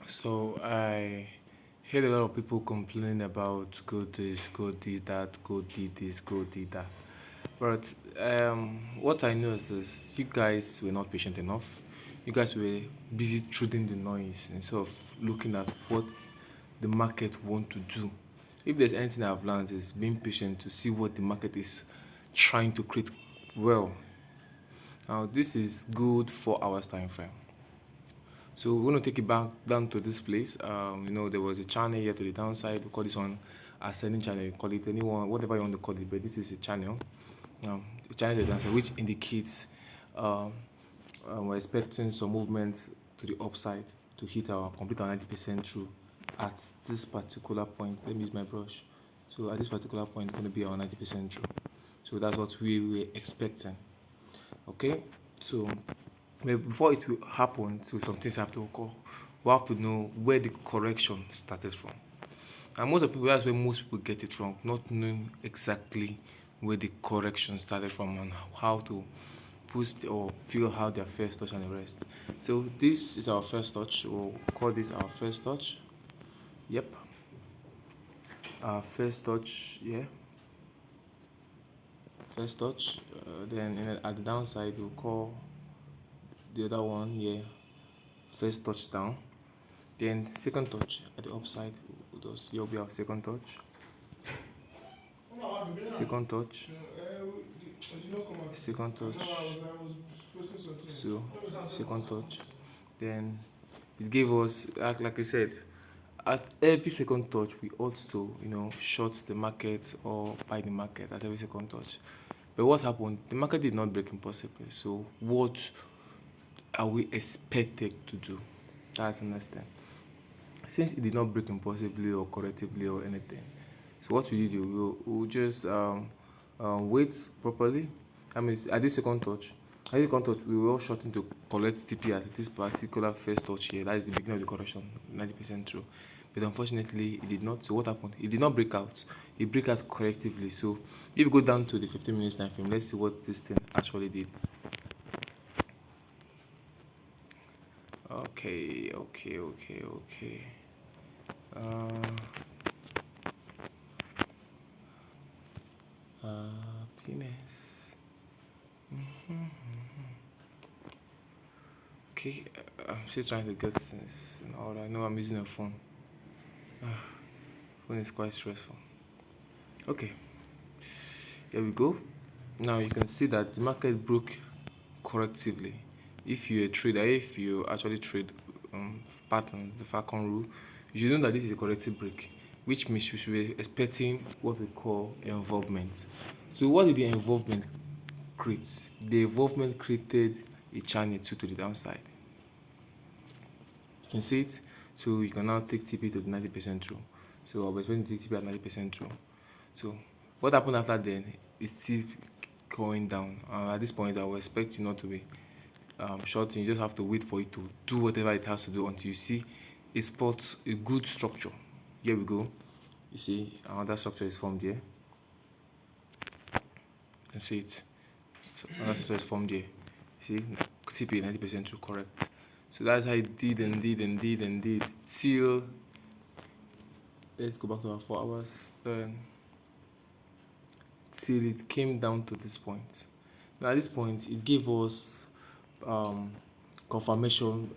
So I heard a lot of people complaining about go this, go did that, go did this, go did that. But what I know is this: you guys were not patient enough. You guys were busy through the noise instead of looking at what the market want to do. If there's anything I've learned is being patient to see what the market is trying to create. Well, now this is good 4 hours time frame. So we're going to take it back down to this place. There was a channel here to the downside. We call this one ascending channel. You call it anyone, whatever you want to call it, but this is a channel. A channel to the downside, which indicates um, we're expecting some movement to the upside to hit our complete our 90% through at this particular point. Let me use my brush. So at this particular point, it's going to be our 90% through. So that's what we were expecting. Okay, so before it will happen, so some things have to occur. We have to know where the correction started from. And most of people, that's where most people get it wrong, not knowing exactly where the correction started from and how to post or figure out their first touch and the rest. So this is our first touch. We'll call this our first touch. Yep, our first touch. Yeah, first touch. At the downside, we'll call the other one. Yeah, first touchdown. Then second touch at the upside, will be our second touch. Second touch. Second touch. So second touch. Then it gave us, like we said, at every second touch we ought to short the market or buy the market at every second touch. But what happened? The market did not break impossibly. So what are we expected to do? That's the next thing. Since it did not break impulsively or correctively or anything, so what will you do? We'll just wait properly. I mean, at this second touch, we were all shorting to collect TP at this particular first touch here. That is the beginning of the correction, 90% true. But unfortunately, it did not. So what happened? It did not break out. It break out correctively. So if you go down to the 15 minutes time frame, let's see what this thing actually did. Okay. Uh, Penis. Okay, I'm still trying to get this in order. I know I'm using a phone. Phone is quite stressful. Okay, here we go. Now you can see that the market broke correctively. If you're a trader, if you actually trade patterns, the Falcon rule, you know that this is a corrective break, which means you should be expecting what we call involvement. So what did the involvement create? The involvement created a channel 2 to the downside. You can see it. So you can now take TP to the 90% true. So I was expecting to take TP at 90% true. So what happened after then? It's still going down. At this point, I will expect you not to be shorting. You just have to wait for it to do whatever it has to do until you see a good structure. Here we go. You see, another structure is formed here. You can see it. So another structure is formed here. See, TP 90% true, correct. So that's how it did till, let's go back to our 4 hours, till it came down to this point. Now at this point, it gave us confirmation,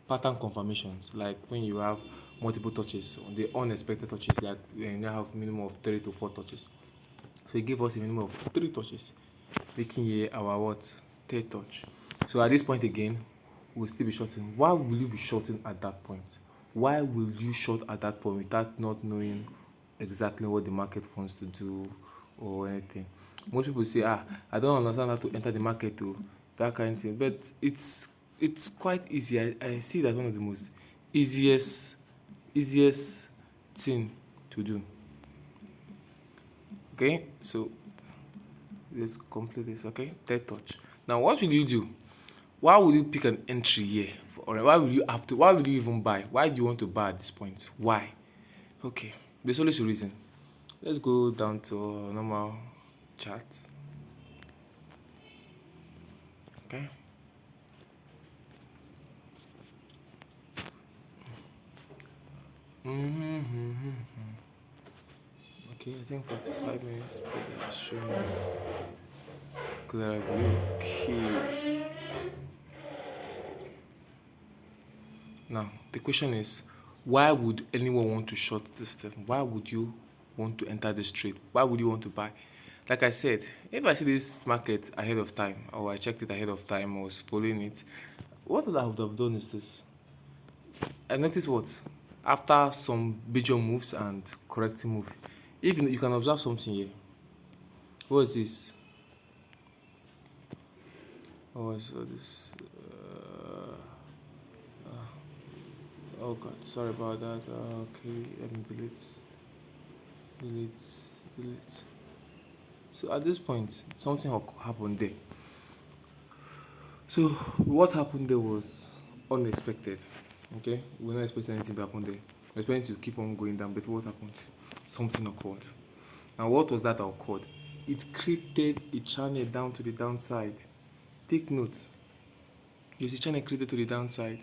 pattern confirmations, like when you have multiple touches, the unexpected touches, like when you have minimum of 3 to 4 touches. So it gave us a minimum of 3 touches, making here our what? Third touch. So at this point again, we'll still be shorting. Why will you be shorting at that point? Why will you short at that point without not knowing exactly what the market wants to do or anything? Most people say, I don't understand how to enter the market to that kind of thing. But it's quite easy. I see that one of the most easiest thing to do. Okay, so let's complete this. Okay, third touch. Now what will you do? Why would you pick an entry here? Or why would you have to? Why would you even buy? Why do you want to buy at this point? Why? Okay, there's always a reason. Let's go down to a normal chart. Okay. Mm-hmm. Okay, I think 45 minutes, but they are showing us clearly. Okay. Now, the question is, why would anyone want to short this thing? Why would you want to enter the street? Why would you want to buy? Like I said, if I see this market ahead of time, or I checked it ahead of time, or was following it, what I would have done is this. I noticed what? After some major moves and correcting move, even you can observe something here. What is this? Oh, I saw this. Oh God, sorry about that. Okay, let me delete, delete. So at this point, something happened there. So what happened there was unexpected. Okay, we were not expecting anything to happen there. We were expecting to keep on going down, but what happened? Something occurred. And what was that that occurred? It created a channel down to the downside. Take note. There's a channel created to the downside.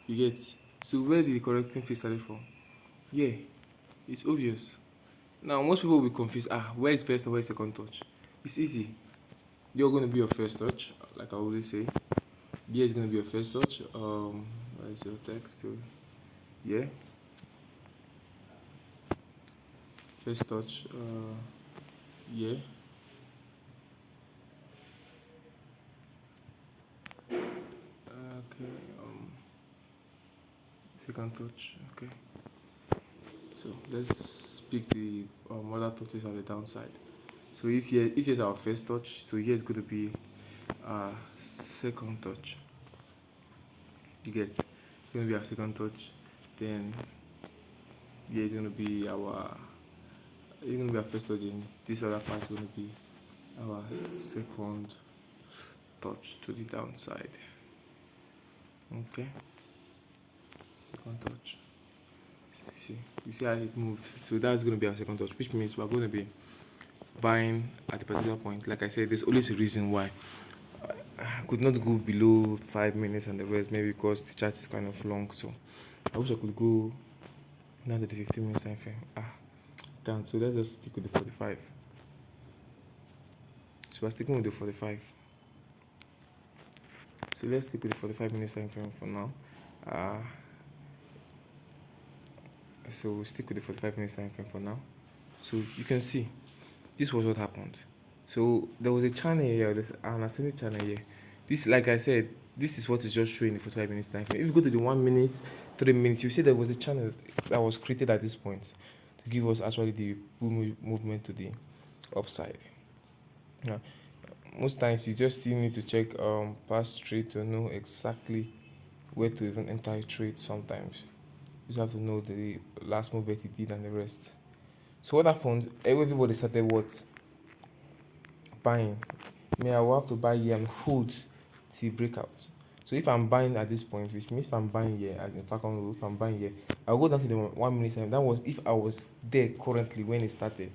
You get. So where did the correcting phase started from? Yeah, it's obvious. Now most people will be confused. Where is first and where is second touch? It's easy. You're going to be your first touch, like I always say. Yeah, is going to be your first touch. Where is your text? So yeah, first touch. Yeah. Okay. Second touch. Okay. So let's pick the other touches on the downside. So if here's our first touch, so here is going to be our second touch. You get? It's going to be our second touch. Then here is going to be our. It's going to be our first touch. And this other part is going to be our second touch to the downside. Okay. Second touch. You see how it moved. So that's going to be our second touch, which means we're going to be buying at a particular point. Like I said, there's always a reason why. I could not go below 5 minutes and the rest, maybe because the chart is kind of long. So I wish I could go down to the 15 minutes time frame. Can't. So let's just stick with the 45. So we're sticking with the 45. So let's stick with the 45 minutes time frame for now. So we'll stick with the 45 minutes time frame for now. So you can see this was what happened. So there was a channel here, there's an ascending channel here. This, like I said, this is what is just showing the 45 minutes time frame. If you go to the 1 minute, 3 minutes, you see there was a channel that was created at this point to give us actually the movement to the upside. Yeah. Most times you just still need to check past trade to know exactly where to even enter a trade sometimes. You just have to know the last movement he did and the rest. So what happened? Everybody started what? Buying. I will have to buy here and hold till breakout. So if I'm buying at this point, which means if I'm buying here, in fact, if I'm buying here, I'll go down to the 1 minute time. That was if I was there currently when it started.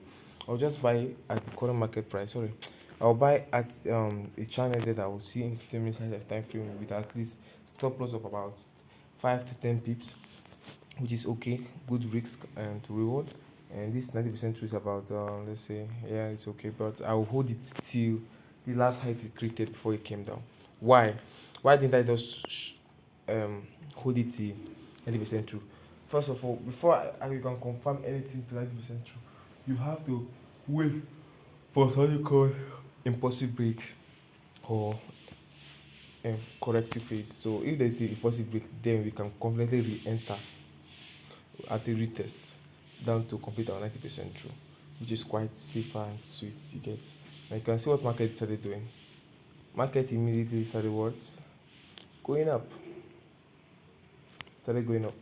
I'll just buy at the current market price. Sorry, I'll buy at a channel that I will see in 15 minutes time frame with at least stop loss of about 5 to 10 pips, which is okay, good risk and reward. And this 90% true is about let's say, yeah, it's okay, but I'll hold it till the last height it created before it came down. Why didn't I just hold it till 90% true? First of all, before you can confirm anything to 90% true, you have to wait for something called impulsive break or corrective phase. So if there's a impulsive break, then we can confidently re-enter at the retest down to complete our 90% true, which is quite safer and sweet. You get. Now you can see what market started doing. Market immediately started what? Going up. Started going up.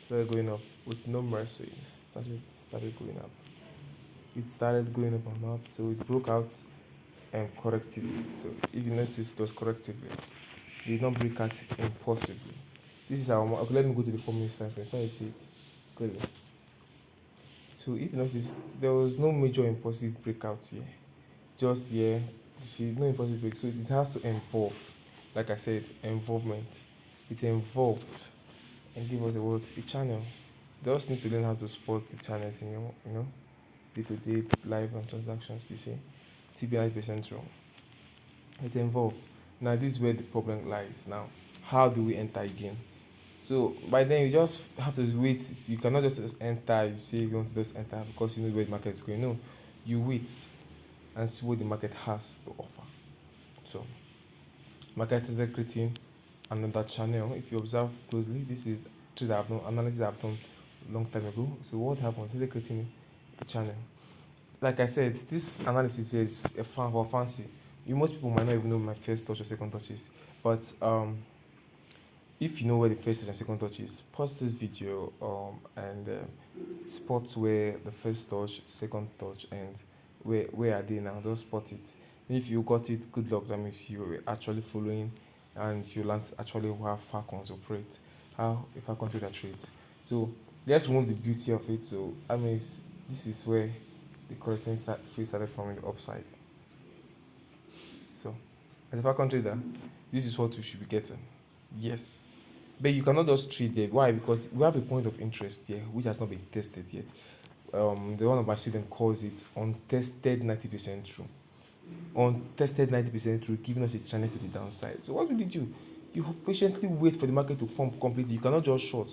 Started going up with no mercy. Started going up. It started going up and up, so it broke out and correctively. So if you notice, it was correctively. It did not break out impulsively. This is our. Okay, let me go to the 4 minutes time frame so you see it clearly. So if you notice, there was no major impulsive breakout here. Just here, you see, no impulsive break. So it has to involve, like I said, involvement. It involved and give us a channel. They also need to learn how to spot the channels in your day-to-day live and transactions. You see, TBI% wrong. It involved. Now this is where the problem lies. Now, how do we enter again? So by then you just have to wait. You cannot just enter. You say you want to just enter because you know where the market is going. No, you wait and see what the market has to offer. So market is creating another channel. If you observe closely, this is trade that I've done, analysis I've done long time ago. So what happens? They're creating a channel. Like I said, this analysis is a fan for fancy. You most people might not even know my first touch or second touch is, but if you know where the first and second touch is, pause this video and spot where the first touch, second touch, and where are they now? Just spot it. If you got it, good luck. That means you were actually following, and you learned actually how Falcons operate, how a Falcon trader trades. So let's remove the beauty of it. So I mean, this is where the correcting free started from in the upside. So as a Falcon trader, this is what you should be getting. Yes. But you cannot just trade there. Why? Because we have a point of interest here which has not been tested yet. The one of my students calls it untested 90% true. Untested 90% true, giving us a channel to the downside. So what will you do? You patiently wait for the market to form completely. You cannot just short.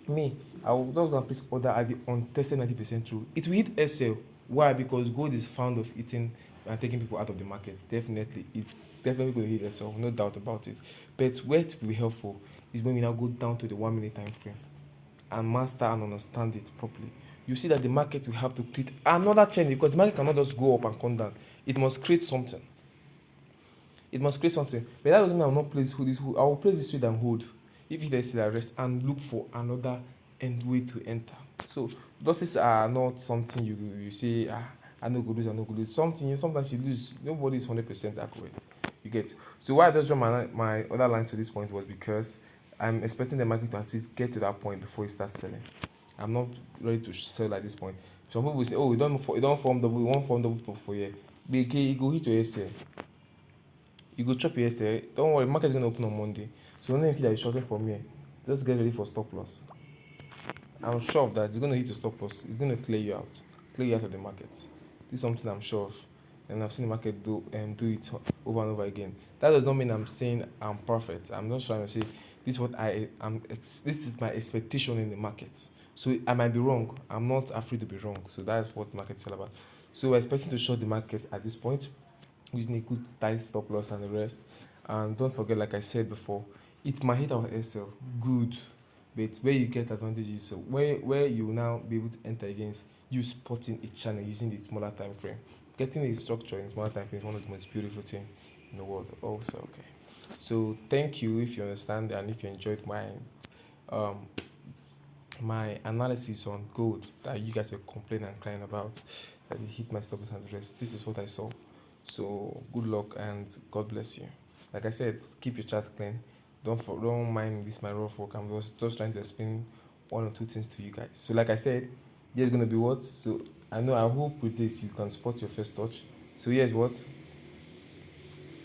Me, I will just go and place order at the untested 90% true. It will hit SL. Why? Because gold is fond of eating and taking people out of the market. Definitely, it's definitely going to hit SL, no doubt about it. But where it will be helpful is when we now go down to the 1 minute time frame and master and understand it properly. You see that the market will have to create another channel because the market cannot just go up and come down. It must create something. It must create something. But that doesn't mean I will not place this hold. I will place this trade and hold. If it is a rest and look for another end way to enter. So losses are not something you say I no go lose, I no go lose. Sometimes you lose. Nobody is 100% accurate. You get. So why I just draw my other lines to this point was because I'm expecting the market to at least get to that point before it starts selling. I'm not ready to sell at this point. Some people will say, oh, you don't form double, you won't form double top for here. But again, you go hit your SL. You go chop your SL. Don't worry, market is going to open on Monday. So the only thing that is shorted from here, just get ready for stop loss. I'm sure of that it's going to hit your stop loss. It's going to clear you out of the market. This is something I'm sure of. And I've seen the market do it over and over again. That does not mean I'm saying I'm perfect. I'm not trying to say this is what I am. This is my expectation in the market. So I might be wrong. I'm not afraid to be wrong. So that's what the market is all about. So we're expecting to short the market at this point using a good tight stop loss and the rest. And don't forget, like I said before, it might hit our SL. Good. But where you get advantages, so where you will now be able to enter against you spotting a channel using the smaller time frame. Getting a structure in smaller time frame is one of the most beautiful things in the world. Also, okay. So thank you if you understand and if you enjoyed um my analysis on gold that you guys were complaining and crying about that it hit my stop loss and the rest. This is what I saw. So good luck and God bless you. Like I said, keep your chat clean. Don't mind this my rough work. I'm just trying to explain one or two things to you guys. So like I said, there's gonna be what. So I hope with this you can spot your first touch. So here's what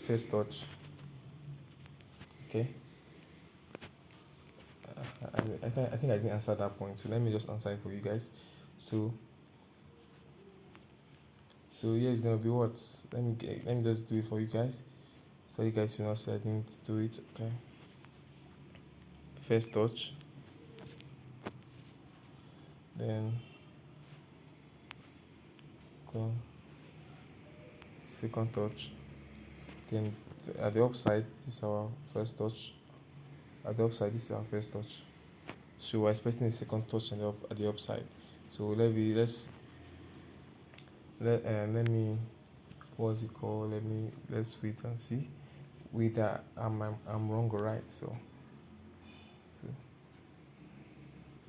first touch. Okay. I think I didn't answer that point. So let me just answer it for you guys. So here is gonna be what. Let me just do it for you guys. So you guys will not say I didn't do it. Okay. First touch. Then go second touch. Then at the upside, this is our first touch. At the upside, this is our first touch. So we're expecting a second touch at the upside. So let me what's it called? Let's wait and see whether I'm wrong or right. So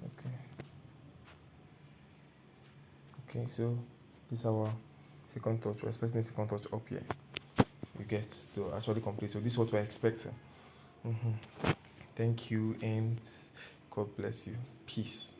okay. Okay, so this is our second touch. We're expecting a second touch up here. You get to actually complete. So this is what we're expecting. Thank you and God bless you. Peace.